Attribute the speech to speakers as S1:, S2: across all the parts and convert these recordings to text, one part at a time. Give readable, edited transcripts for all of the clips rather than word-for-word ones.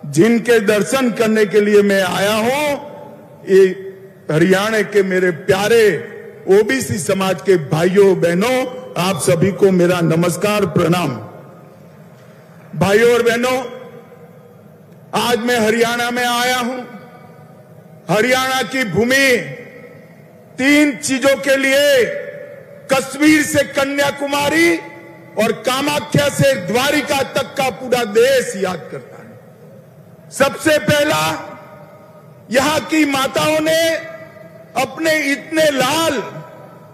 S1: जिनके दर्शन करने के लिए मैं आया हूं, ये हरियाणा के मेरे प्यारे ओबीसी समाज के भाइयों बहनों, आप सभी को मेरा नमस्कार प्रणाम। भाइयों और बहनों, आज मैं हरियाणा में आया हूं। हरियाणा की भूमि 3 चीजों के लिए, कश्मीर से कन्याकुमारी और कामाख्या से द्वारिका तक का पूरा देश याद करता है। सबसे पहला, यहां की माताओं ने अपने इतने लाल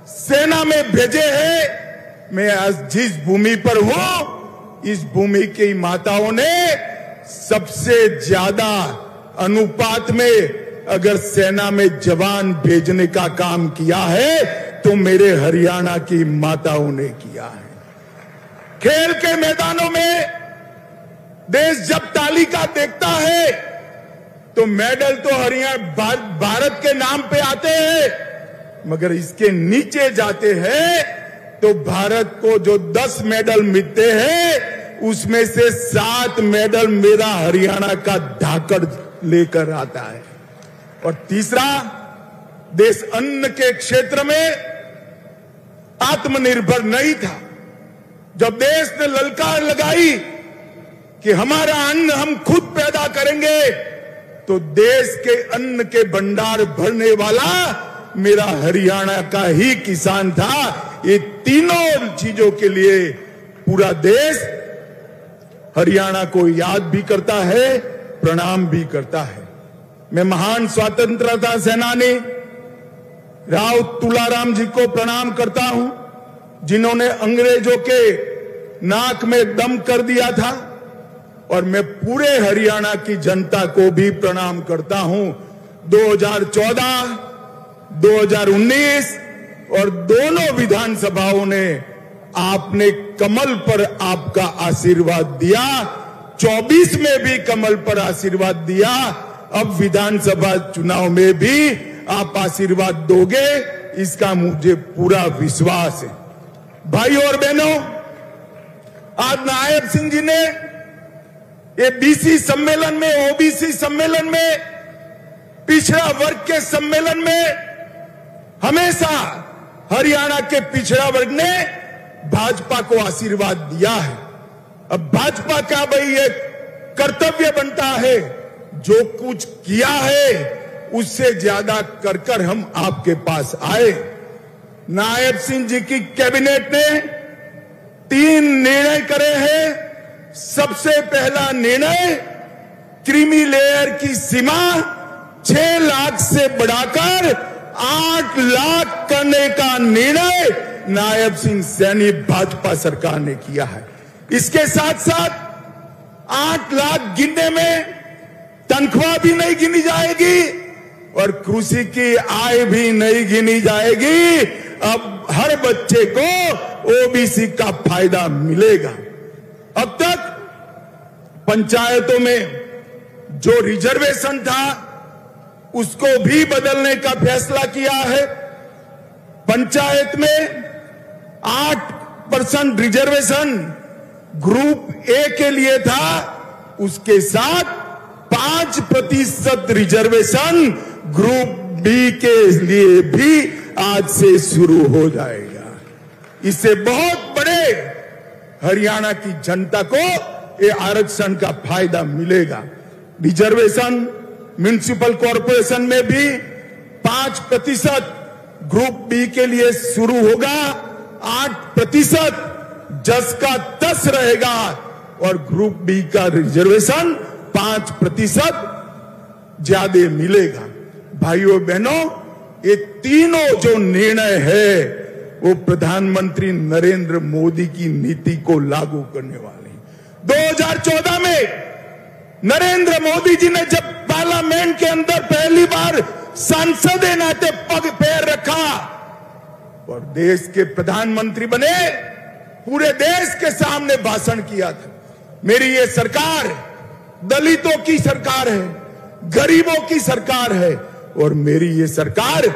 S1: सेना में भेजे हैं। मैं आज जिस भूमि पर हूं, इस भूमि की माताओं ने सबसे ज्यादा अनुपात में अगर सेना में जवान भेजने का काम किया है तो मेरे हरियाणा की माताओं ने किया है। खेल के मैदानों में देश जब तालिका देखता है तो मेडल तो हरियाणा भारत के नाम पे आते हैं, मगर इसके नीचे जाते हैं तो भारत को जो 10 मेडल मिलते हैं उसमें से 7 मेडल मेरा हरियाणा का धाकड़ लेकर आता है। और तीसरा, देश अन्न के क्षेत्र में आत्मनिर्भर नहीं था। जब देश ने ललकार लगाई कि हमारा अन्न हम खुद पैदा करेंगे, तो देश के अन्न के भंडार भरने वाला मेरा हरियाणा का ही किसान था। ये तीनों चीजों के लिए पूरा देश हरियाणा को याद भी करता है, प्रणाम भी करता है। मैं महान स्वतंत्रता सेनानी राव तुलाराम जी को प्रणाम करता हूं, जिन्होंने अंग्रेजों के नाक में दम कर दिया था। और मैं पूरे हरियाणा की जनता को भी प्रणाम करता हूं। 2014, 2019 और दोनों विधानसभाओं ने आपने कमल पर आपका आशीर्वाद दिया। 24 में भी कमल पर आशीर्वाद दिया। अब विधानसभा चुनाव में भी आप आशीर्वाद दोगे, इसका मुझे पूरा विश्वास है। भाइयों और बहनों, आज नायब सिंह जी ने ये बीसी सम्मेलन में, ओबीसी सम्मेलन में, पिछड़ा वर्ग के सम्मेलन में हमेशा हरियाणा के पिछड़ा वर्ग ने भाजपा को आशीर्वाद दिया है। अब भाजपा का भाई ये कर्तव्य बनता है, जो कुछ किया है उससे ज्यादा कर कर हम आपके पास आए। नायब सिंह जी की कैबिनेट ने 3 निर्णय करे हैं। सबसे पहला निर्णय, क्रीमी लेयर की सीमा 6 लाख से बढ़ाकर 8 लाख करने का निर्णय नायब सिंह सैनी भाजपा सरकार ने किया है। इसके साथ साथ 8 लाख गिनने में तनख्वाह भी नहीं गिनी जाएगी और कृषि की आय भी नहीं गिनी जाएगी। अब हर बच्चे को ओबीसी का फायदा मिलेगा। अब तक पंचायतों में जो रिजर्वेशन था उसको भी बदलने का फैसला किया है। पंचायत में 8% रिजर्वेशन ग्रुप ए के लिए था, उसके साथ 5% रिजर्वेशन ग्रुप बी के लिए भी आज से शुरू हो जाएगा। इससे बहुत बड़े हरियाणा की जनता को ये आरक्षण का फायदा मिलेगा। रिजर्वेशन म्युनिसिपल कॉर्पोरेशन में भी 5% ग्रुप बी के लिए शुरू होगा, 8% जस का 10 रहेगा और ग्रुप बी का रिजर्वेशन 5% ज्यादा मिलेगा। भाइयों बहनों, ये तीनों जो निर्णय है वो प्रधानमंत्री नरेंद्र मोदी की नीति को लागू करने वाले हैं। 2014 में नरेंद्र मोदी जी ने जब पार्लियामेंट के अंदर पहली बार सांसद के नाते पग पैर रखा और देश के प्रधानमंत्री बने, पूरे देश के सामने भाषण किया था। मेरी ये सरकार दलितों की सरकार है, गरीबों की सरकार है और मेरी ये सरकार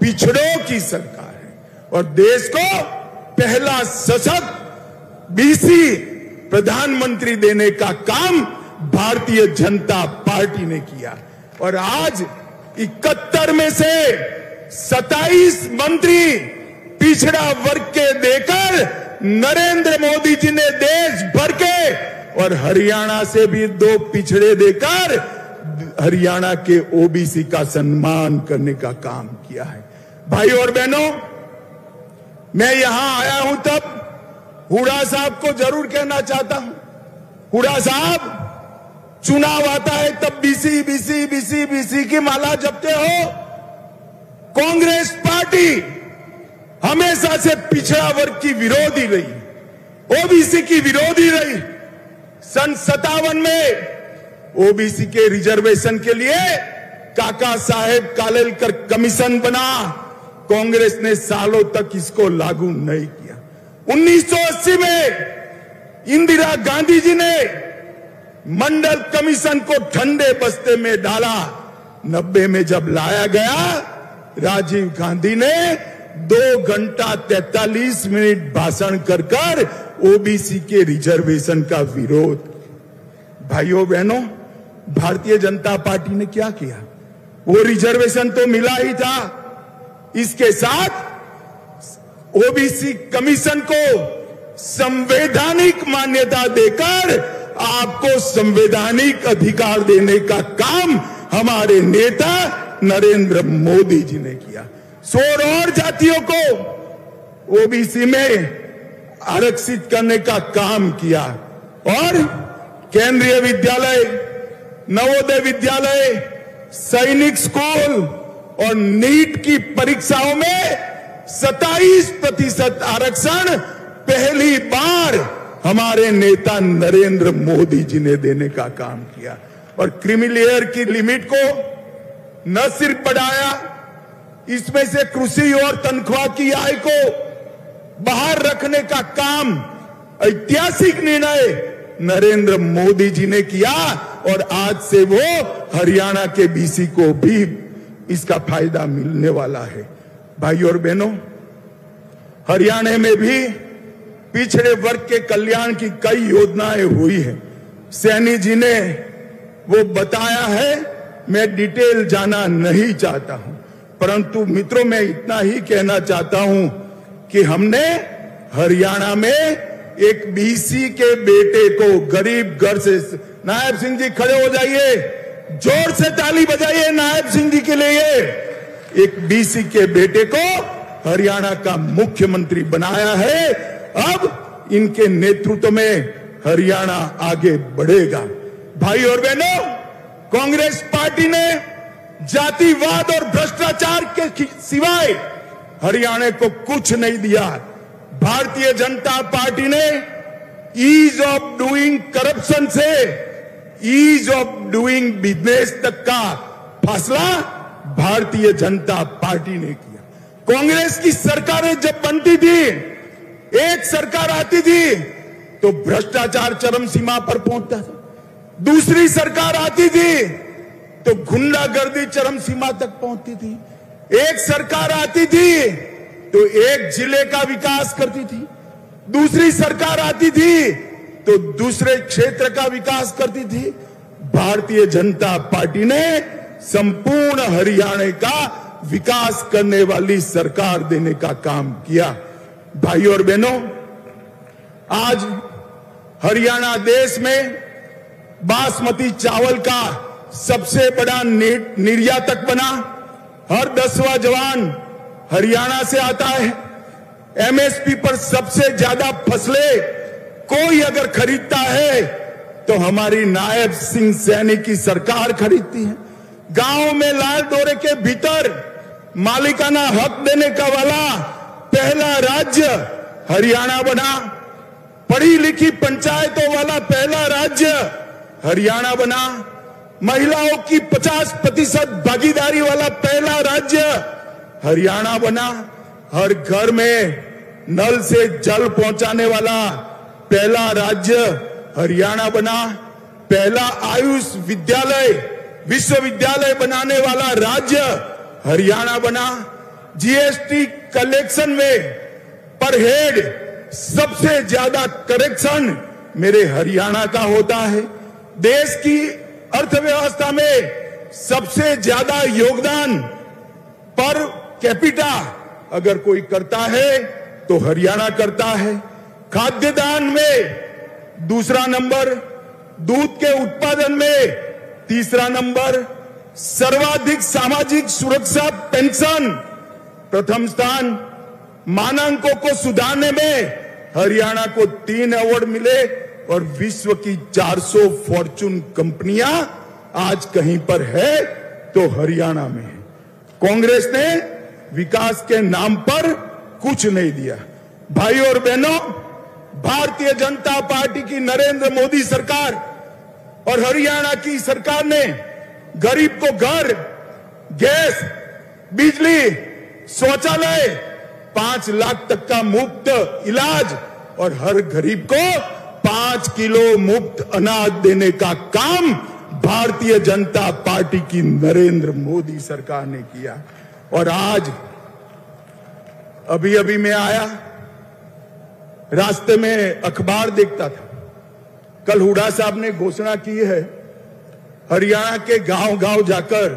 S1: पिछड़ों की सरकार है। और देश को पहला सशक्त बीसी प्रधानमंत्री देने का काम भारतीय जनता पार्टी ने किया। और आज 71 में से 27 मंत्री पिछड़ा वर्ग के देकर नरेंद्र मोदी जी ने देश भर के, और हरियाणा से भी 2 पिछड़े देकर हरियाणा के ओबीसी का सम्मान करने का काम किया है। भाई और बहनों, मैं यहां आया हूं तब हुड्डा साहब को जरूर कहना चाहता हूं, हुड्डा साहब, चुनाव आता है तब बीसी बीसी बीसी बीसी की माला जपते हो। कांग्रेस पार्टी हमेशा से पिछड़ा वर्ग की विरोधी रही, ओबीसी की विरोधी रही। सन 57 में ओबीसी के रिजर्वेशन के लिए काका साहेब कालेलकर कमीशन बना, कांग्रेस ने सालों तक इसको लागू नहीं किया। 1980 में इंदिरा गांधी जी ने मंडल कमीशन को ठंडे बस्ते में डाला। 90 में जब लाया गया, राजीव गांधी ने 2 घंटा 43 मिनट भाषण कर ओबीसी के रिजर्वेशन का विरोध। भाइयों बहनों, भारतीय जनता पार्टी ने क्या किया? वो रिजर्वेशन तो मिला ही था, इसके साथ ओबीसी कमीशन को संवैधानिक मान्यता देकर आपको संवैधानिक अधिकार देने का काम हमारे नेता नरेंद्र मोदी जी ने किया। 16 और जातियों को ओबीसी में आरक्षित करने का काम किया, और केंद्रीय विद्यालय, नवोदय विद्यालय, सैनिक स्कूल और नीट की परीक्षाओं में 27% आरक्षण पहली बार हमारे नेता नरेंद्र मोदी जी ने देने का काम किया। और क्रीमीलेयर की लिमिट को न सिर्फ बढ़ाया, इसमें से कृषि और तनख्वाह की आय को बाहर रखने का काम, ऐतिहासिक निर्णय नरेंद्र मोदी जी ने किया, और आज से वो हरियाणा के बीसी को भी इसका फायदा मिलने वाला है। भाई और बहनों, हरियाणा में भी पिछड़े वर्ग के कल्याण की कई योजनाएं हुई है। सैनी जी ने वो बताया है, मैं डिटेल जाना नहीं चाहता हूं, परंतु मित्रों, मैं इतना ही कहना चाहता हूं कि हमने हरियाणा में एक बीसी के बेटे को गरीब घर से, नायब सिंह जी खड़े हो जाइए, जोर से ताली बजाइए नायब सिंह जी के लिए। एक बीसी के बेटे को हरियाणा का मुख्यमंत्री बनाया है। अब इनके नेतृत्व में हरियाणा आगे बढ़ेगा। भाई और बहनों, कांग्रेस पार्टी ने जातिवाद और भ्रष्टाचार के सिवाय हरियाणा को कुछ नहीं दिया। भारतीय जनता पार्टी ने ईज ऑफ डूइंग करप्शन से ईज ऑफ डूइंग बिजनेस तक का फैसला भारतीय जनता पार्टी ने किया। कांग्रेस की सरकारें जब बनती थी, एक सरकार आती थी तो भ्रष्टाचार चरम सीमा पर पहुंचता था, दूसरी सरकार आती थी तो गुंडागर्दी चरम सीमा तक पहुंचती थी, एक सरकार आती थी तो एक जिले का विकास करती थी, दूसरी सरकार आती थी तो दूसरे क्षेत्र का विकास करती थी। भारतीय जनता पार्टी ने संपूर्ण हरियाणा का विकास करने वाली सरकार देने का काम किया। भाई और बहनों, आज हरियाणा देश में बासमती चावल का सबसे बड़ा निर्यातक बना। हर 10वां जवान हरियाणा से आता है। एमएसपी पर सबसे ज्यादा फसलें कोई अगर खरीदता है तो हमारी नायब सिंह सैनी की सरकार खरीदती है। गांव में लाल डोरे के भीतर मालिकाना हक देने का वाला पहला राज्य हरियाणा बना। पढ़ी लिखी पंचायतों वाला पहला राज्य हरियाणा बना। महिलाओं की 50% भागीदारी वाला पहला राज्य हरियाणा बना। हर घर में नल से जल पहुंचाने वाला पहला राज्य हरियाणा बना। पहला आयुष विद्यालय विश्वविद्यालय बनाने वाला राज्य हरियाणा बना। जीएसटी कलेक्शन में पर हेड सबसे ज्यादा कलेक्शन मेरे हरियाणा का होता है। देश की अर्थव्यवस्था में सबसे ज्यादा योगदान पर कैपिटा अगर कोई करता है तो हरियाणा करता है। खाद्यान्न में दूसरा नंबर, दूध के उत्पादन में तीसरा नंबर, सर्वाधिक सामाजिक सुरक्षा पेंशन प्रथम स्थान, मानकों को सुधारने में हरियाणा को 3 अवार्ड मिले और विश्व की 400 फॉर्चून कंपनियां आज कहीं पर है तो हरियाणा में है। कांग्रेस ने विकास के नाम पर कुछ नहीं दिया। भाई और बहनों, भारतीय जनता पार्टी की नरेंद्र मोदी सरकार और हरियाणा की सरकार ने गरीब को घर, गैस, बिजली, शौचालय, 5 लाख तक का मुफ्त इलाज और हर गरीब को 5 किलो मुफ्त अनाज देने का काम भारतीय जनता पार्टी की नरेंद्र मोदी सरकार ने किया। और आज अभी अभी मैं आया, रास्ते में अखबार देखता था, कल हुड्डा साहब ने घोषणा की है हरियाणा के गांव गांव जाकर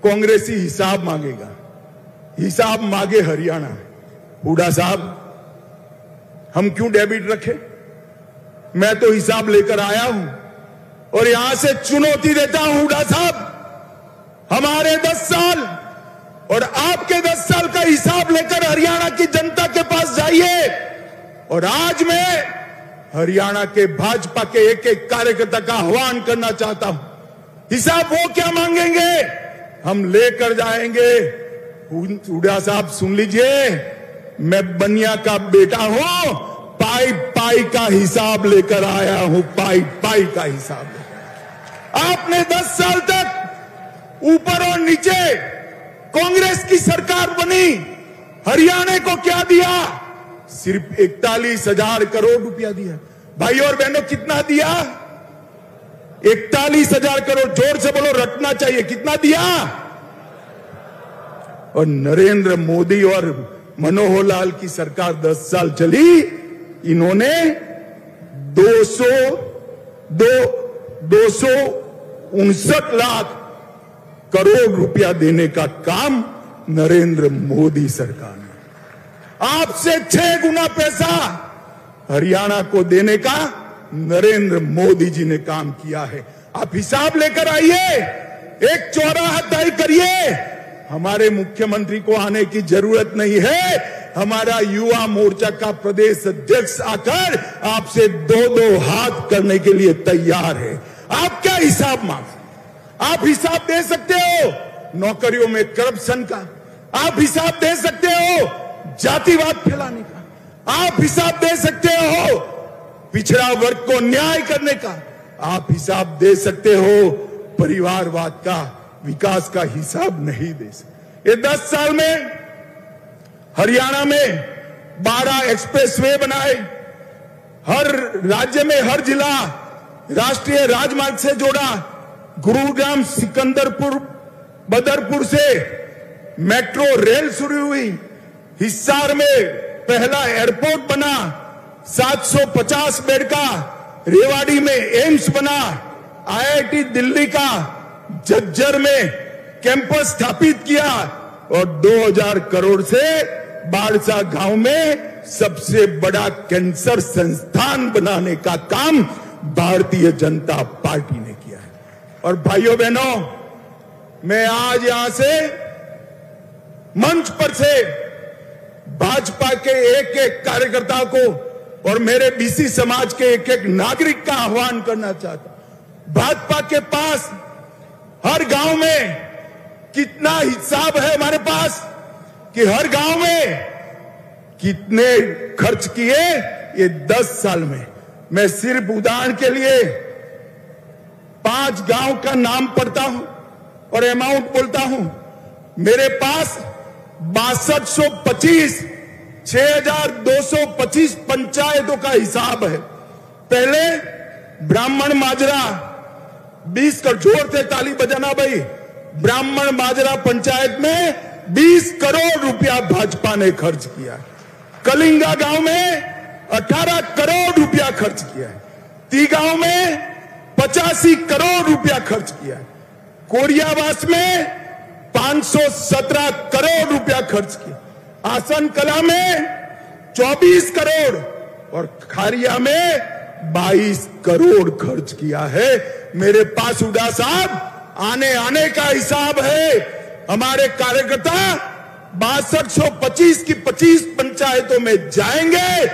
S1: कांग्रेसी हिसाब मांगेगा। हिसाब मांगे हरियाणा। हुड्डा साहब, हम क्यों डेबिट रखें? मैं तो हिसाब लेकर आया हूं और यहां से चुनौती देता हूं हुड्डा साहब, हमारे 10 साल और आपके 10 साल का हिसाब लेकर हरियाणा की जनता के पास जाइए। और आज मैं हरियाणा के भाजपा के एक एक कार्यकर्ता का आह्वान करना चाहता हूं, हिसाब वो क्या मांगेंगे हम लेकर जाएंगे। हुड्डा साहब सुन लीजिए, मैं बनिया का बेटा हूं, पाई पाई का हिसाब लेकर आया हूं, पाई पाई का हिसाब। आपने 10 साल तक ऊपर और नीचे कांग्रेस की सरकार बनी, हरियाणा को क्या दिया? सिर्फ 41,000 करोड़ रुपया दिया। भाई और बहनों, कितना दिया? 41,000 करोड़। जोर से बोलो, रटना चाहिए। कितना दिया? और नरेंद्र मोदी और मनोहर लाल की सरकार 10 साल चली, इन्होंने 259 लाख करोड़ रुपया देने का काम नरेंद्र मोदी सरकार ने, आपसे 6 गुना पैसा हरियाणा को देने का नरेंद्र मोदी जी ने काम किया है। आप हिसाब लेकर आइए, एक चौराहा तय करिए। हमारे मुख्यमंत्री को आने की जरूरत नहीं है, हमारा युवा मोर्चा का प्रदेश अध्यक्ष आकर आपसे 2-2 हाथ करने के लिए तैयार है। आप क्या हिसाब मांग? आप हिसाब दे सकते हो नौकरियों में करप्शन का, आप हिसाब दे सकते हो जातिवाद फैलाने का, आप हिसाब दे सकते हो पिछड़ा वर्ग को न्याय करने का, आप हिसाब दे सकते हो परिवारवाद का, विकास का हिसाब नहीं दे सकते। ये 10 साल में हरियाणा में 12 एक्सप्रेसवे बनाए, हर राज्य में हर जिला राष्ट्रीय राजमार्ग से जोड़ा, गुरुग्राम सिकंदरपुर बदरपुर से मेट्रो रेल शुरू हुई, हिसार में पहला एयरपोर्ट बना 750 बेड का, रेवाड़ी में एम्स बना, आईआईटी दिल्ली का झज्जर में कैंपस स्थापित किया और 2000 करोड़ से बाड़सा गांव में सबसे बड़ा कैंसर संस्थान बनाने का काम भारतीय जनता पार्टी ने किया है। और भाइयों बहनों, मैं आज यहां से मंच पर से भाजपा के एक एक कार्यकर्ता को और मेरे बीसी समाज के एक एक नागरिक का आह्वान करना चाहता हूं। भाजपा के पास हर गांव में कितना हिसाब है हमारे पास कि हर गांव में कितने खर्च किए ये 10 साल में। मैं सिर्फ उदाहरण के लिए 5 गांव का नाम पढ़ता हूं और अमाउंट बोलता हूं। मेरे पास 6225 6225 पंचायतों का हिसाब है। पहले ब्राह्मण माजरा 20 करोड़, जोर से ताली बजाना भाई, ब्राह्मण माजरा पंचायत में 20 करोड़ रुपया भाजपा ने खर्च किया। कलिंगा गांव में 18 करोड़ रुपया खर्च किया है। ती गांव में 85 करोड़ रुपया खर्च किया है। कोरियावास में 517 करोड़ रुपया खर्च किया, आसन कला में 24 करोड़ और खारिया में 22 करोड़ खर्च किया है। मेरे पास हुड्डा साहब आने का हिसाब है। हमारे कार्यकर्ता 6225 की 25 पंचायतों में जाएंगे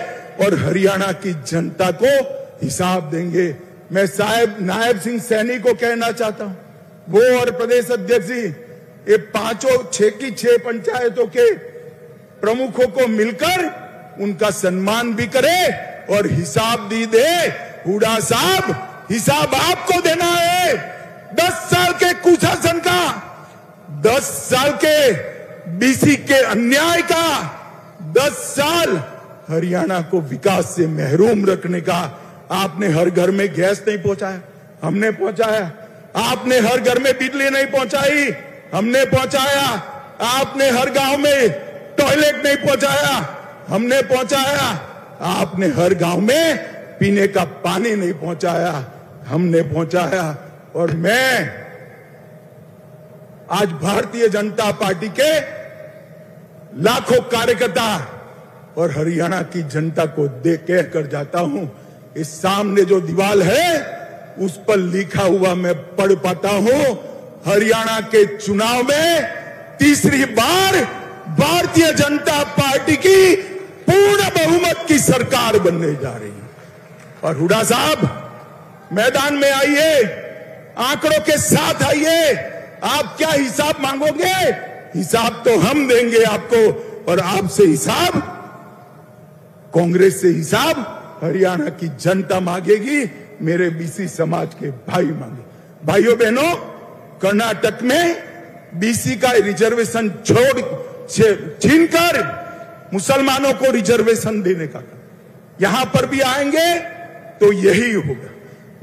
S1: और हरियाणा की जनता को हिसाब देंगे। मैं साहब नायब सिंह सैनी को कहना चाहता हूं, वो और प्रदेश अध्यक्ष जी, ये पांचों 6 पंचायतों के प्रमुखों को मिलकर उनका सम्मान भी करे और हिसाब दी दे। हुड्डा साहब, हिसाब आपको देना है 10 साल के कुशासन का, 10 साल के बीसी के अन्याय का, 10 साल हरियाणा को विकास से महरूम रखने का। आपने हर घर में गैस नहीं पहुंचाया, हमने पहुंचाया। आपने हर घर में बिजली नहीं पहुंचाई, हमने पहुंचाया। आपने हर गांव में टॉयलेट नहीं पहुंचाया, हमने पहुंचाया। आपने हर गांव में पीने का पानी नहीं पहुंचाया, हमने पहुंचाया। और मैं आज भारतीय जनता पार्टी के लाखों कार्यकर्ता और हरियाणा की जनता को दे कह कर जाता हूं, इस सामने जो दीवार है उस पर लिखा हुआ मैं पढ़ पाता हूं, हरियाणा के चुनाव में तीसरी बार भारतीय जनता पार्टी की पूर्ण बहुमत की सरकार बनने जा रही है। और हुड्डा साहब, मैदान में आइए, आंकड़ों के साथ आइए। आप क्या हिसाब मांगोगे? हिसाब तो हम देंगे आपको, और आपसे हिसाब, कांग्रेस से हिसाब हरियाणा की जनता मांगेगी, मेरे बीसी समाज के भाई मांगे। भाइयों बहनों, कर्नाटक में बीसी का रिजर्वेशन छीनकर मुसलमानों को रिजर्वेशन देने का, यहां पर भी आएंगे तो यही होगा।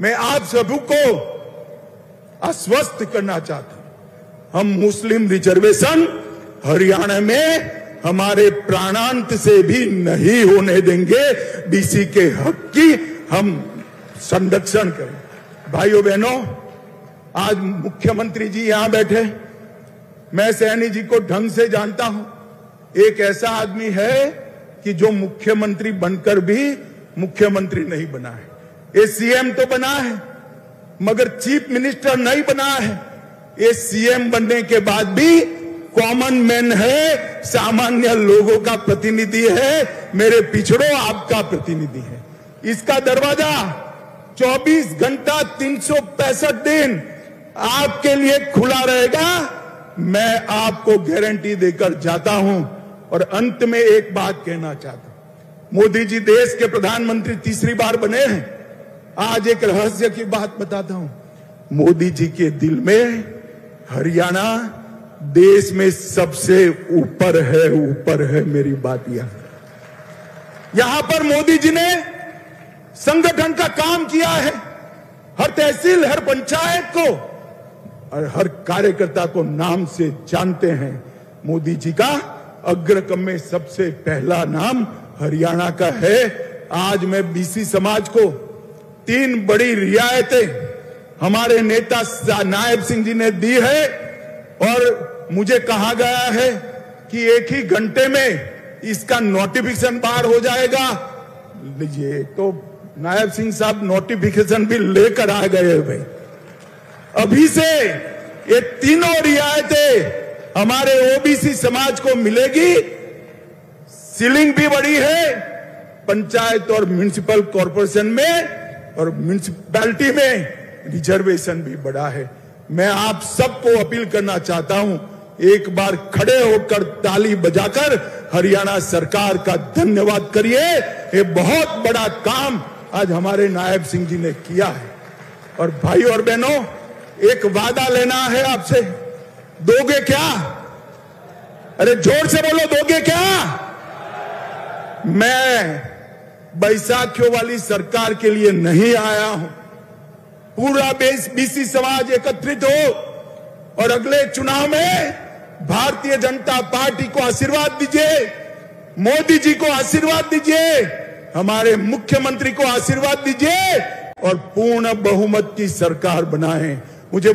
S1: मैं आप सभी को आश्वस्त करना चाहता हूं, हम मुस्लिम रिजर्वेशन हरियाणा में हमारे प्राणांत से भी नहीं होने देंगे। बीसी के हक की हम संरक्षण करें। भाइयों बहनों, आज मुख्यमंत्री जी यहां बैठे, मैं सैनी जी को ढंग से जानता हूं। एक ऐसा आदमी है कि जो मुख्यमंत्री बनकर भी मुख्यमंत्री नहीं बना है। ये सीएम तो बना है मगर चीफ मिनिस्टर नहीं बना है। ये सीएम बनने के बाद भी कॉमन मैन है, सामान्य लोगों का प्रतिनिधि है, मेरे पिछड़ों आपका प्रतिनिधि है। इसका दरवाजा 24 घंटा 365 दिन आपके लिए खुला रहेगा, मैं आपको गारंटी देकर जाता हूं। और अंत में एक बात कहना चाहता हूं, मोदी जी देश के प्रधानमंत्री तीसरी बार बने हैं। आज एक रहस्य की बात बताता हूं, मोदी जी के दिल में हरियाणा देश में सबसे ऊपर है। मेरी बात यहां पर मोदी जी ने संगठन का काम किया है, हर तहसील, हर पंचायत को और हर कार्यकर्ता को नाम से जानते हैं। मोदी जी का अग्रक्रम में सबसे पहला नाम हरियाणा का है। आज मैं बीसी समाज को 3 बड़ी रियायतें हमारे नेता नायब सिंह जी ने दी है और मुझे कहा गया है कि 1 ही घंटे में इसका नोटिफिकेशन बाहर हो जाएगा। लीजिए, तो नायब सिंह साहब नोटिफिकेशन भी लेकर आ गए भाई। अभी से ये तीनों रियायतें हमारे ओबीसी समाज को मिलेगी। सीलिंग भी बढ़ी है पंचायत और म्युनिसिपल कॉर्पोरेशन में, और म्युनिसिपैलिटी में रिजर्वेशन भी बढ़ा है। मैं आप सबको अपील करना चाहता हूं, एक बार खड़े होकर ताली बजाकर हरियाणा सरकार का धन्यवाद करिए। ये बहुत बड़ा काम आज हमारे नायब सिंह जी ने किया है। और भाइयों और बहनों, एक वादा लेना है आपसे, दोगे क्या? अरे जोर से बोलो, दोगे क्या? मैं बैसाखियों वाली सरकार के लिए नहीं आया हूं। पूरा बीसी समाज एकत्रित हो और अगले चुनाव में भारतीय जनता पार्टी को आशीर्वाद दीजिए, मोदी जी को आशीर्वाद दीजिए, हमारे मुख्यमंत्री को आशीर्वाद दीजिए। और पूर्ण बहुमत की सरकार बनाएं। मुझे